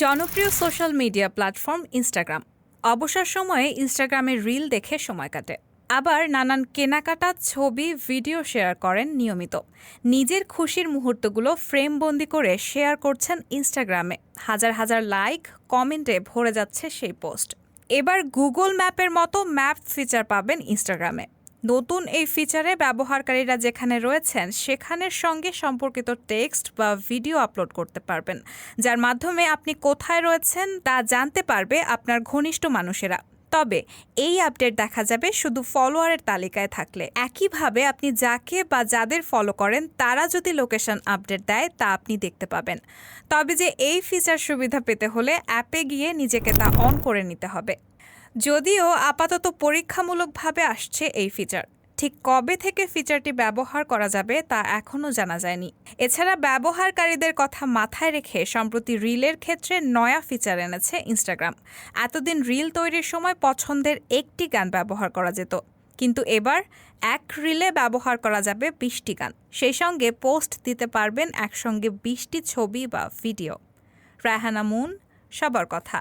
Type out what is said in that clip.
জনপ্রিয় social media platform Instagram. অবসর সময়ে ইনস্টাগ্রামে রিল দেখে সময় কাটে। আবার নানান কেনাকাটা ছবি ভিডিও শেয়ার করেন নিয়মিত। নিজের খুশির মুহূর্তগুলো ফ্রেমবন্দি করে শেয়ার করছেন ইনস্টাগ্রামে। হাজার হাজার লাইক কমেন্টে ভরে যাচ্ছে সেই পোস্ট। এবার গুগল ম্যাপের মতো ম্যাপ ফিচার পাবেন ইনস্টাগ্রামে। নতুন এই ফিচারে ব্যবহারকারীরা যেখানে রয়েছেন সেখানের সঙ্গে সম্পর্কিত টেক্সট বা ভিডিও আপলোড করতে পারবেন, যার মাধ্যমে আপনি কোথায় রয়েছেন তা জানতে পারবে আপনার ঘনিষ্ঠ মানুষেরা। তবে এই আপডেট দেখা যাবে শুধু ফলোয়ারের তালিকায় থাকলে। একইভাবে আপনি যাকে বা যাদের ফলো করেন তারা যদি লোকেশন আপডেট দেয় তা আপনি দেখতে পাবেন। তবে যে এই ফিচার সুবিধা পেতে হলে অ্যাপে গিয়ে নিজেকে তা অন করে নিতে হবে। যদিও আপাতত পরীক্ষামূলকভাবে আসছে এই ফিচার, ঠিক কবে থেকে ফিচারটি ব্যবহার করা যাবে তা এখনও জানা যায়নি। এছাড়া ব্যবহারকারীদের কথা মাথায় রেখে সম্প্রতি রিলের ক্ষেত্রে নয়া ফিচার এনেছে ইনস্টাগ্রাম। এতদিন রিল তৈরির সময় পছন্দের একটি গান ব্যবহার করা যেত, কিন্তু এবার এক রিলে ব্যবহার করা যাবে 20টি গান। সেই সঙ্গে পোস্ট দিতে পারবেন একসঙ্গে 20টি ছবি বা ভিডিও। রায়হানা মুন, সবার কথা।